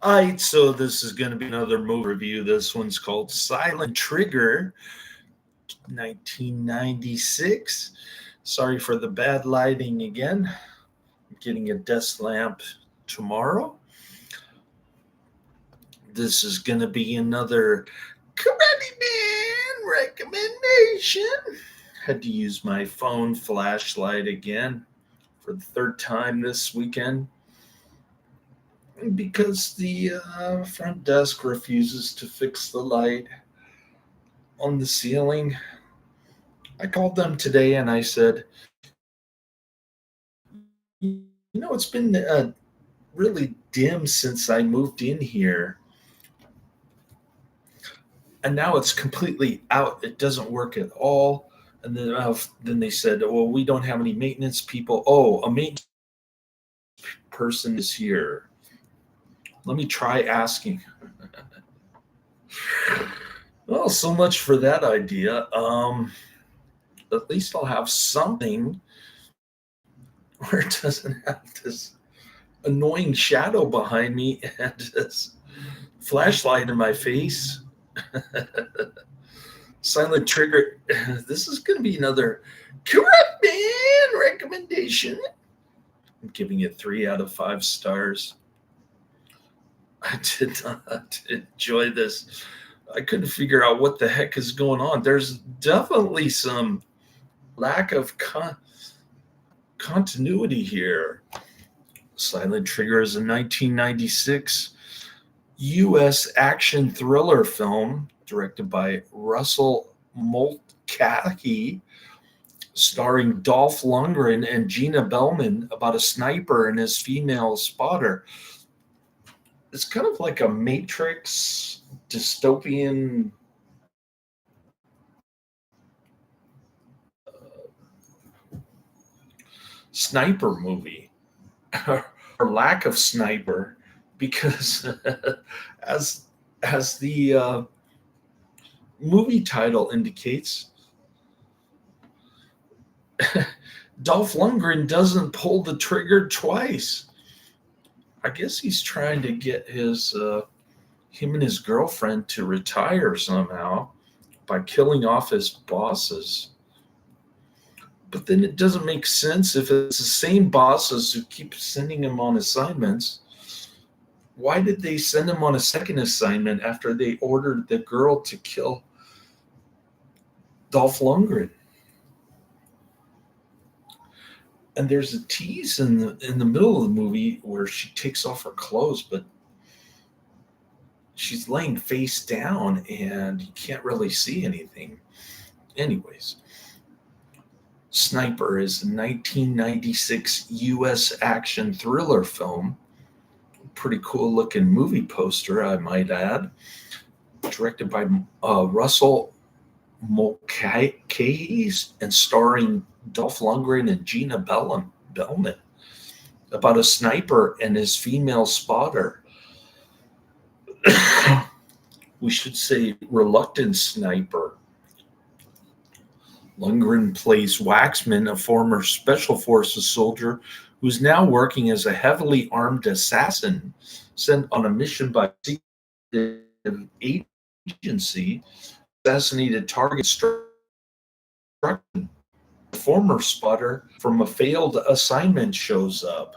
All right, so this is going to be another movie review. This one's called Silent Trigger, 1996. Sorry for the bad lighting again. I'm getting a desk lamp tomorrow. This is going to be another Karate Man recommendation. Had to use my phone flashlight again for the third time this weekend because the front desk refuses to fix the light on the ceiling. I called them today and I said, it's been really dim since I moved in here. And now it's completely out. It doesn't work at all. And then they said, well, we don't have any maintenance people. Oh, a maintenance person is here. Let me try asking. Well, so much for that idea. At least I'll have something where it doesn't have this annoying shadow behind me and this flashlight in my face. Silent Trigger. This is going to be another Corrupt Man recommendation. I'm giving it 3 out of 5 stars. I did not enjoy this. I couldn't figure out what the heck is going on. There's definitely some lack of continuity here. Silent Trigger is a 1996 U.S. action thriller film directed by Russell Mulcahy, starring Dolph Lundgren and Gina Bellman, about a sniper and his female spotter. It's kind of like a Matrix dystopian sniper movie, or lack of sniper, because as the movie title indicates, Dolph Lundgren doesn't pull the trigger twice. I guess he's trying to get him and his girlfriend to retire somehow by killing off his bosses. But then it doesn't make sense if it's the same bosses who keep sending him on assignments. Why did they send him on a second assignment after they ordered the girl to kill Dolph Lundgren? And there's a tease in the middle of the movie where she takes off her clothes, but she's laying face down and you can't really see anything. Anyways, Sniper is a 1996 U.S. action thriller film. Pretty cool looking movie poster, I might add. Directed by Russell Mulcahy and starring Dolph Lundgren and Gina Bellman, about a sniper and his female spotter. We should say reluctant sniper. Lundgren plays Waxman, a former Special Forces soldier who's now working as a heavily armed assassin sent on a mission by a secret agency. Assassinated target struck. The former spotter from a failed assignment shows up.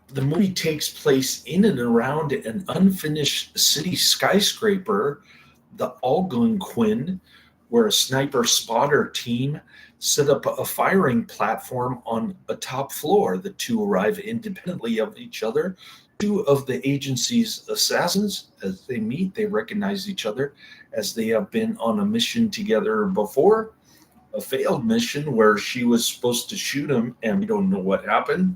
The movie takes place in and around an unfinished city skyscraper, the Algonquin, where a sniper spotter team set up a firing platform on a top floor. The two arrive independently of each other. Two of the agency's assassins, as they meet, they recognize each other as they have been on a mission together before, a failed mission where she was supposed to shoot him and we don't know what happened.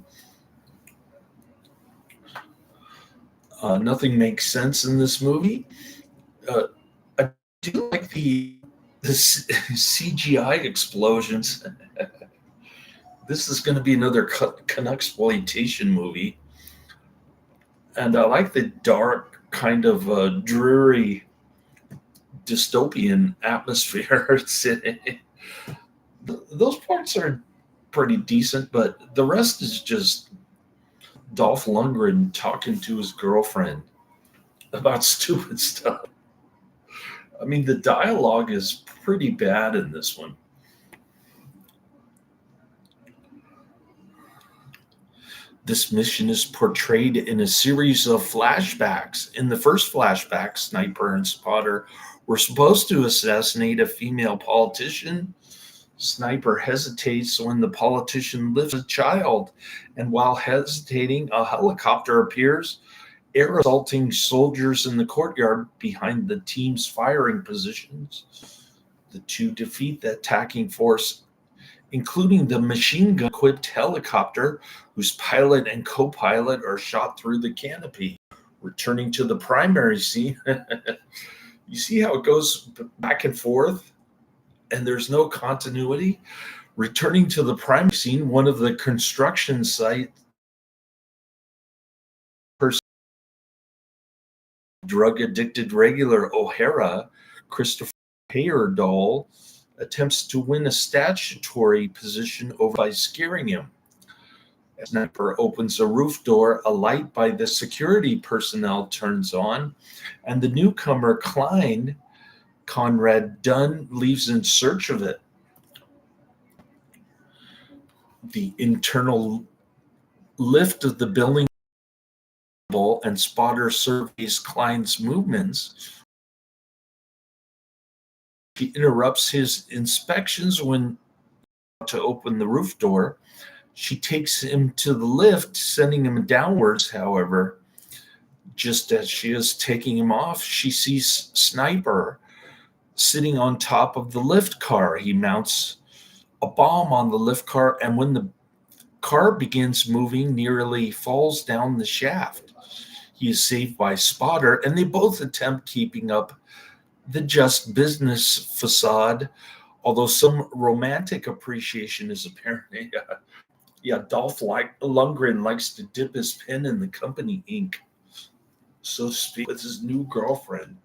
Nothing makes sense in this movie. I do like the CGI explosions. This is going to be another Canuxploitation movie. And I like the dark, kind of dreary, dystopian atmosphere. Those parts are pretty decent, but the rest is just Dolph Lundgren talking to his girlfriend about stupid stuff. I mean, the dialogue is pretty bad in this one. This mission is portrayed in a series of flashbacks. In the first flashback, Sniper and Spotter were supposed to assassinate a female politician. Sniper hesitates when the politician lifts a child, and while hesitating, a helicopter appears, air assaulting soldiers in the courtyard behind the team's firing positions. The two defeat the attacking force, including the machine gun equipped helicopter, whose pilot and co pilot are shot through the canopy. Returning to the primary scene, you see how it goes back and forth, and there's no continuity. Returning to the primary scene, one of the construction site drug addicted regular O'Hara, Christopher Heyerdahl, attempts to win a statutory position over by scaring him. As Sniper opens a roof door, a light by the security personnel turns on, and the newcomer Conrad Dunn, leaves in search of it. The internal lift of the building and Spotter surveys Klein's movements. He interrupts his inspections when to open the roof door. She takes him to the lift, sending him downwards. However, just as she is taking him off, she sees Sniper sitting on top of the lift car. He mounts a bomb on the lift car, and when the car begins moving, nearly falls down the shaft. He is saved by Spotter, and they both attempt keeping up the just business facade, although some romantic appreciation is apparent. Dolph Lundgren likes to dip his pen in the company ink, so to speak, with his new girlfriend.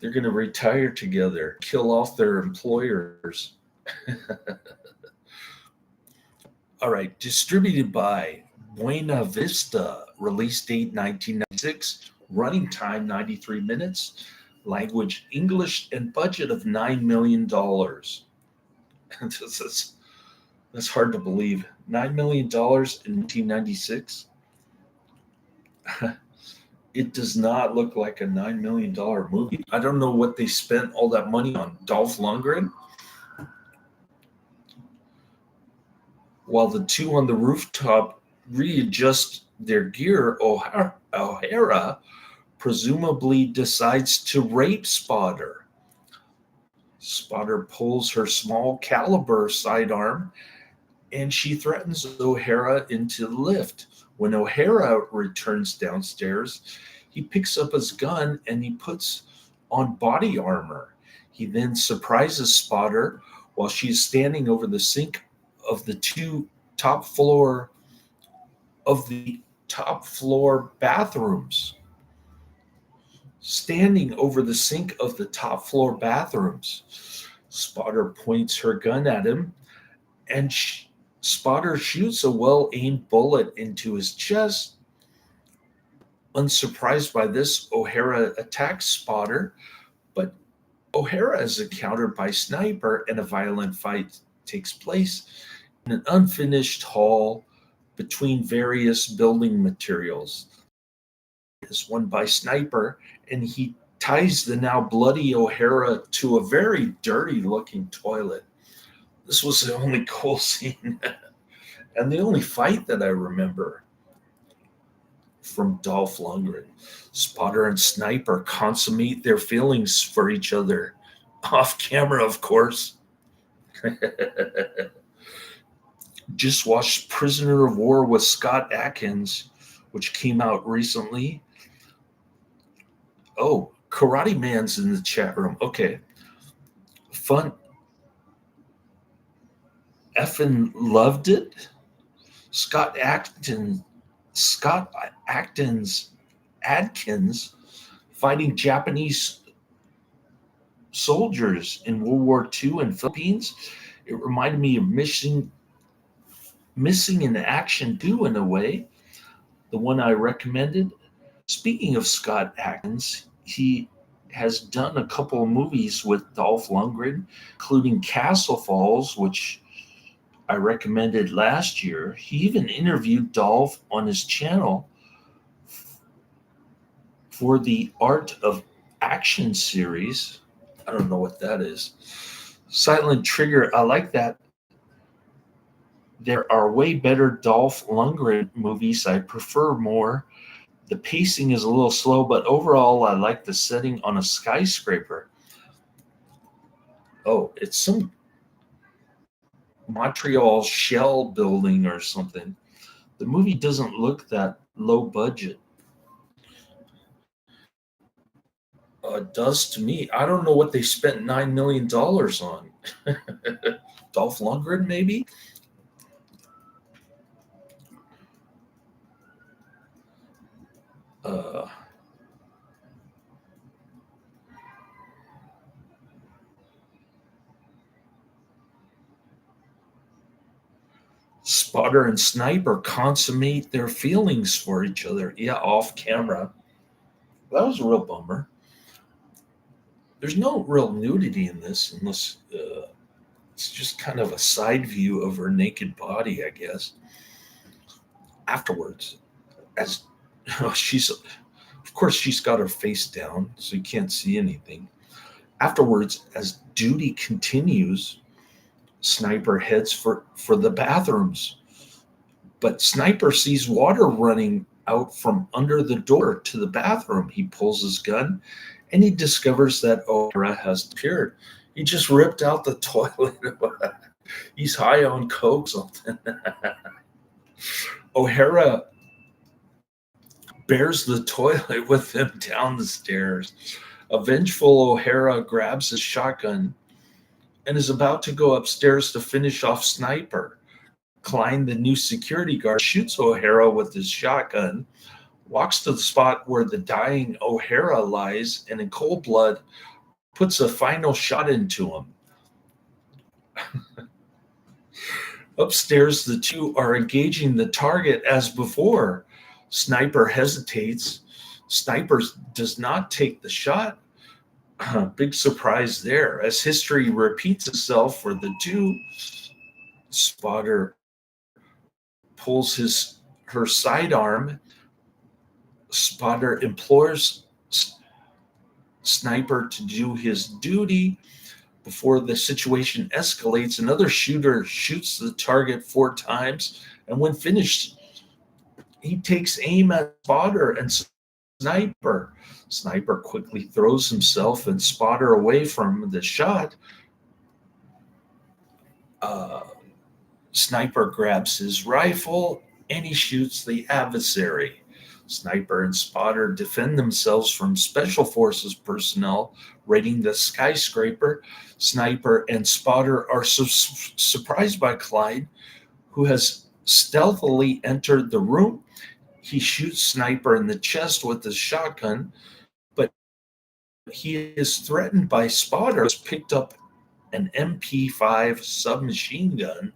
They're going to retire together, kill off their employers. All right, distributed by Buena Vista, release date 1996, running time 93 minutes, language English, and budget of $9 million. That's hard to believe. $9 million in 1996? It does not look like a $9 million movie. I don't know what they spent all that money on. Dolph Lundgren? While the two on the rooftop readjust their gear, O'Hara presumably decides to rape Spotter. Spotter pulls her small caliber sidearm, and she threatens O'Hara into the lift. When O'Hara returns downstairs, he picks up his gun and he puts on body armor. He then surprises Spotter while she is standing over the sink of the top floor bathrooms. Standing over the sink of the top floor bathrooms, Spotter points her gun at him, and Spotter shoots a well-aimed bullet into his chest. Unsurprised by this, O'Hara attacks Spotter, but O'Hara is encountered by Sniper, and a violent fight takes place in an unfinished hall between various building materials. Is won by Sniper, and he ties the now bloody O'Hara to a very dirty-looking toilet. This was the only cool scene and the only fight that I remember from Dolph Lundgren. Spotter and Sniper consummate their feelings for each other, off camera, of course. Just watched Prisoner of War with Scott Adkins, which came out recently. Oh, Karate Man's in the chat room. Okay. Fun. Effin loved it. Adkins fighting Japanese soldiers in World War II in Philippines. It reminded me of Missing in Action 2 in a way, the one I recommended. Speaking of Scott Adkins, he has done a couple of movies with Dolph Lundgren, including Castle Falls, which I recommended last year. He even interviewed Dolph on his channel for the Art of Action series. I don't know what that is. Silent Trigger, I like that. There are way better Dolph Lundgren movies I prefer more. The pacing is a little slow, but overall, I like the setting on a skyscraper. Oh, it's some Montreal shell building or something. The movie doesn't look that low budget. It does to me. I don't know what they spent $9 million on. Dolph Lundgren, maybe? Uh, Spotter and Sniper consummate their feelings for each other. Yeah, off camera. That was a real bummer. There's no real nudity in this, unless it's just kind of a side view of her naked body, I guess. Afterwards, as she's, of course, she's got her face down, so you can't see anything. Afterwards, as duty continues, Sniper heads for the bathrooms, but Sniper sees water running out from under the door to the bathroom. He pulls his gun, and he discovers that O'Hara has appeared. He just ripped out the toilet. He's high on coke, something. O'Hara bears the toilet with him down the stairs. A vengeful O'Hara grabs his shotgun and is about to go upstairs to finish off Sniper. Klein, the new security guard, shoots O'Hara with his shotgun, walks to the spot where the dying O'Hara lies, and in cold blood puts a final shot into him. Upstairs, the two are engaging the target as before. Sniper hesitates. Sniper does not take the shot. Big surprise there. As history repeats itself for the two, Spotter pulls her sidearm. Spotter implores Sniper to do his duty. Before the situation escalates, another shooter shoots the target 4 times, and when finished, he takes aim at Spotter and Sniper. Sniper quickly throws himself and Spotter away from the shot. Sniper grabs his rifle and he shoots the adversary. Sniper and Spotter defend themselves from Special Forces personnel raiding the skyscraper. Sniper and Spotter are surprised by Clyde, who has stealthily entered the room. He shoots Sniper in the chest with his shotgun, but he is threatened by Spotter, who has picked up an MP5 submachine gun.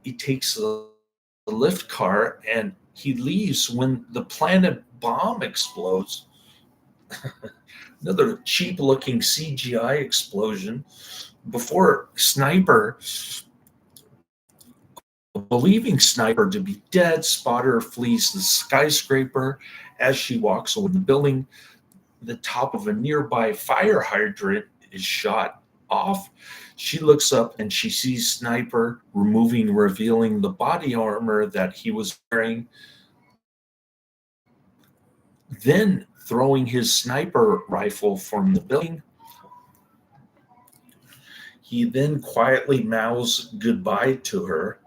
He takes the lift car and he leaves when the planet bomb explodes. Another cheap looking CGI explosion. Before Sniper, believing Sniper to be dead, Spotter flees the skyscraper. As she walks away from the building, the top of a nearby fire hydrant is shot off. She looks up and she sees Sniper revealing the body armor that he was wearing, then throwing his sniper rifle from the building. He then quietly mouths goodbye to her.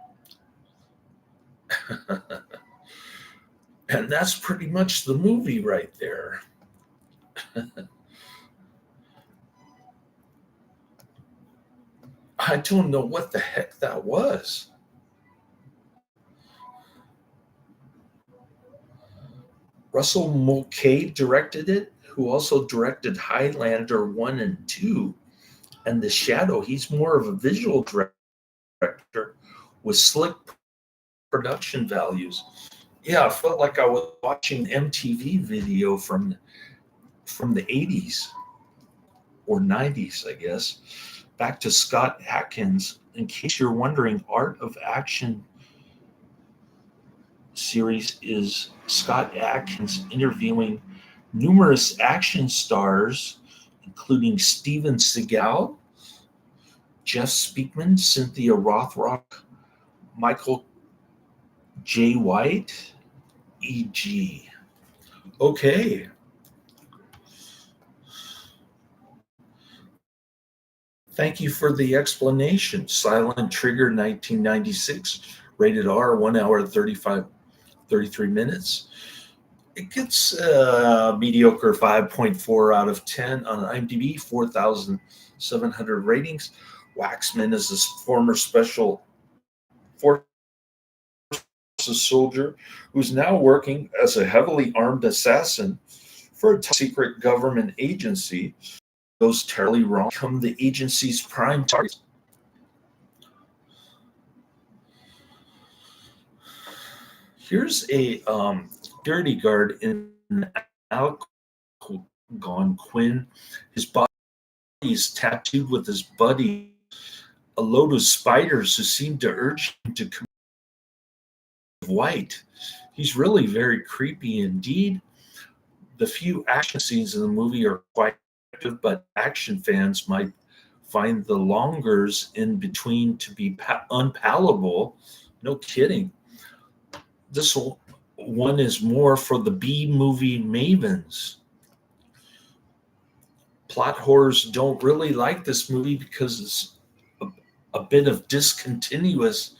And that's pretty much the movie right there. I don't know what the heck that was. Russell Mulcahy directed it, who also directed Highlander 1 and 2. And The Shadow. He's more of a visual director director with slick production values. Yeah, I felt like I was watching MTV video from the 80s or 90s, I guess. Back to Scott Adkins. In case you're wondering, Art of Action series is Scott Adkins interviewing numerous action stars, including Steven Seagal, Jeff Speakman, Cynthia Rothrock, Michael J. White, e.g. Okay. Thank you for the explanation. Silent Trigger 1996, rated R, 1 hour 33 minutes. It gets a mediocre 5.4 out of 10 on IMDb, 4,700 ratings. Waxman is a former special forces soldier who's now working as a heavily armed assassin for a top secret government agency. Goes terribly wrong, become the agency's prime target. Here's a security guard in Algonquin. His body is tattooed with his buddy, a load of spiders who seem to urge him to come white. He's really very creepy indeed. The few action scenes in the movie are quite effective, but action fans might find the longers in between to be unpalatable. No kidding. This one is more for the B movie mavens. Plot horrors don't really like this movie because it's a bit of discontinuous.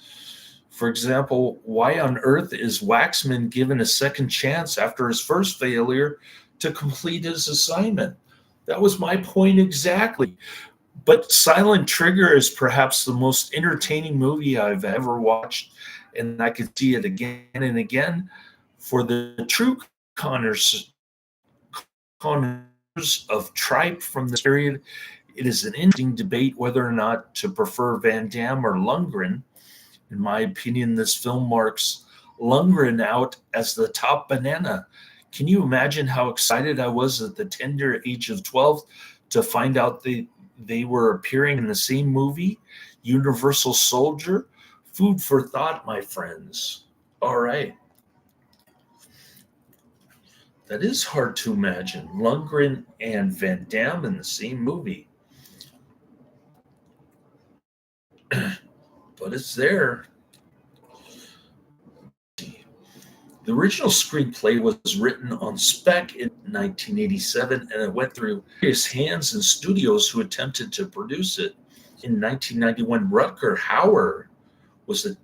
For example, why on earth is Waxman given a second chance after his first failure to complete his assignment? That was my point exactly. But Silent Trigger is perhaps the most entertaining movie I've ever watched, and I could see it again and again. For the true Connors of tripe from this period, it is an interesting debate whether or not to prefer Van Damme or Lundgren. In my opinion, this film marks Lundgren out as the top banana. Can you imagine how excited I was at the tender age of 12 to find out they were appearing in the same movie, Universal Soldier? Food for thought, my friends. All right. That is hard to imagine. Lundgren and Van Damme in the same movie. But it's there. The original screenplay was written on spec in 1987, and it went through various hands and studios who attempted to produce it. In 1991, Rutger Hauer was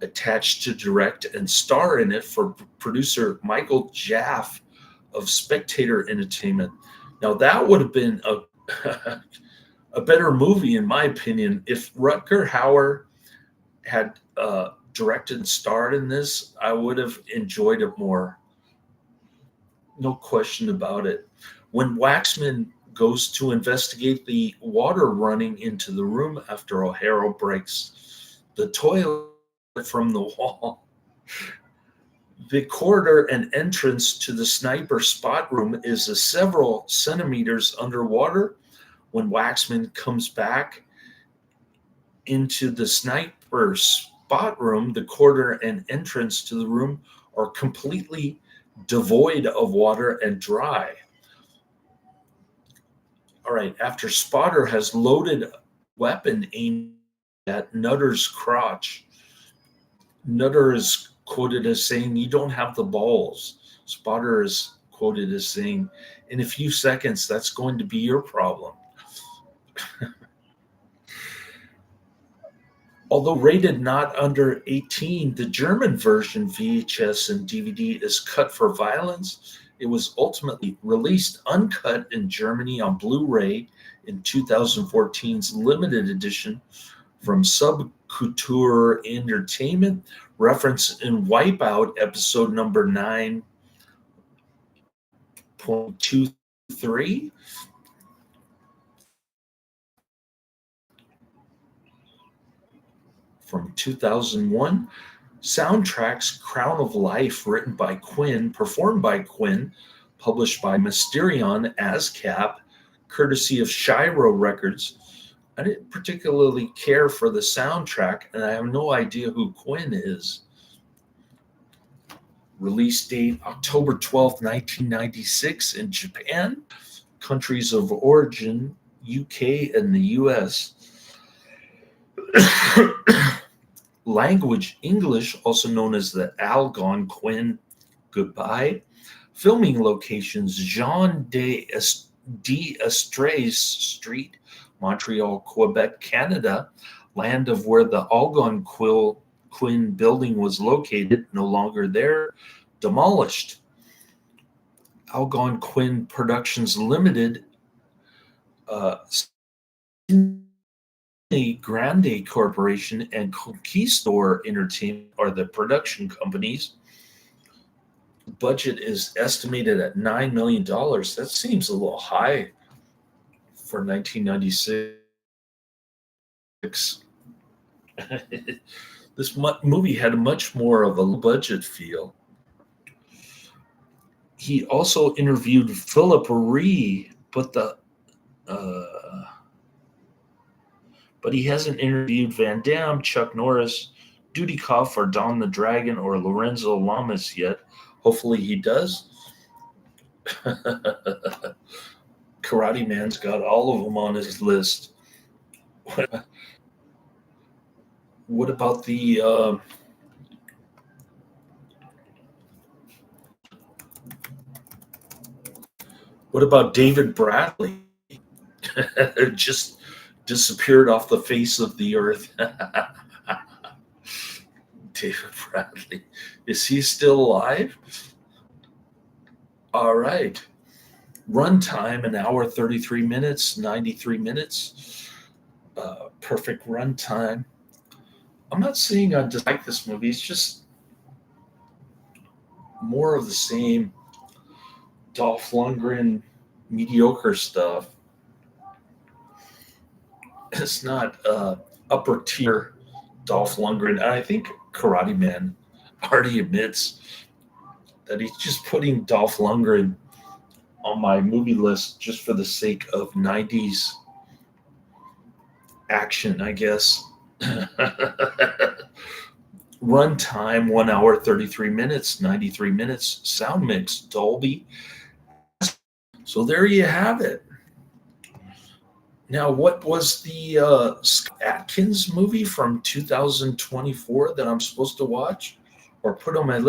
attached to direct and star in it for producer Michael Jaffe of Spectator Entertainment. Now, that would have been a better movie, in my opinion, if Rutger Hauer had directed and starred in this. I would have enjoyed it more. No question about it. When Waxman goes to investigate the water running into the room after O'Hara breaks the toilet from the wall, the corridor and entrance to the sniper spot room is several centimeters underwater. When Waxman comes back into the sniper spot room, the corridor and entrance to the room are completely devoid of water and dry. All right, after Spotter has loaded weapon aimed at Nutter's crotch, Nutter is quoted as saying, "You don't have the balls." Spotter is quoted as saying, "In a few seconds, that's going to be your problem." Although rated not under 18, the German version VHS and DVD is cut for violence. It was ultimately released uncut in Germany on Blu-ray in 2014's limited edition from Subculture Entertainment, referenced in Wipeout episode number 9.23. from 2001. Soundtracks Crown of Life, written by Quinn, performed by Quinn, published by Mysterion ASCAP, courtesy of Shiro Records. I didn't particularly care for the soundtrack, and I have no idea who Quinn is. Release date October 12th, 1996 in Japan. Countries of origin UK and the US. Language English, also known as the Algonquin Goodbye. Filming locations Jean d'Estrées Street, Montreal, Quebec, Canada, land of where the Algonquin building was located, no longer there, demolished. Algonquin Productions Limited, Grande Corporation, and Conquistador Entertainment are the production companies. The budget is estimated at $9 million. That seems a little high for 1996. This movie had much more of a low budget feel. He also interviewed Philip Ree, but he hasn't interviewed Van Damme, Chuck Norris, Dudikoff, or Don the Dragon, or Lorenzo Lamas yet. Hopefully he does. Karate Man's got all of them on his list. What about David Bradley? Just disappeared off the face of the earth. David Bradley. Is he still alive? All right. Runtime, an hour, 33 minutes, 93 minutes. Perfect runtime. I'm not saying I dislike this movie. It's just more of the same Dolph Lundgren mediocre stuff. It's not upper tier Dolph Lundgren. And I think Karate Man already admits that he's just putting Dolph Lundgren on my movie list just for the sake of 90s action, I guess. Runtime, 1 hour, 33 minutes, 93 minutes. Sound mix, Dolby. So there you have it. Now, what was the Scott Adkins movie from 2024 that I'm supposed to watch or put on my list?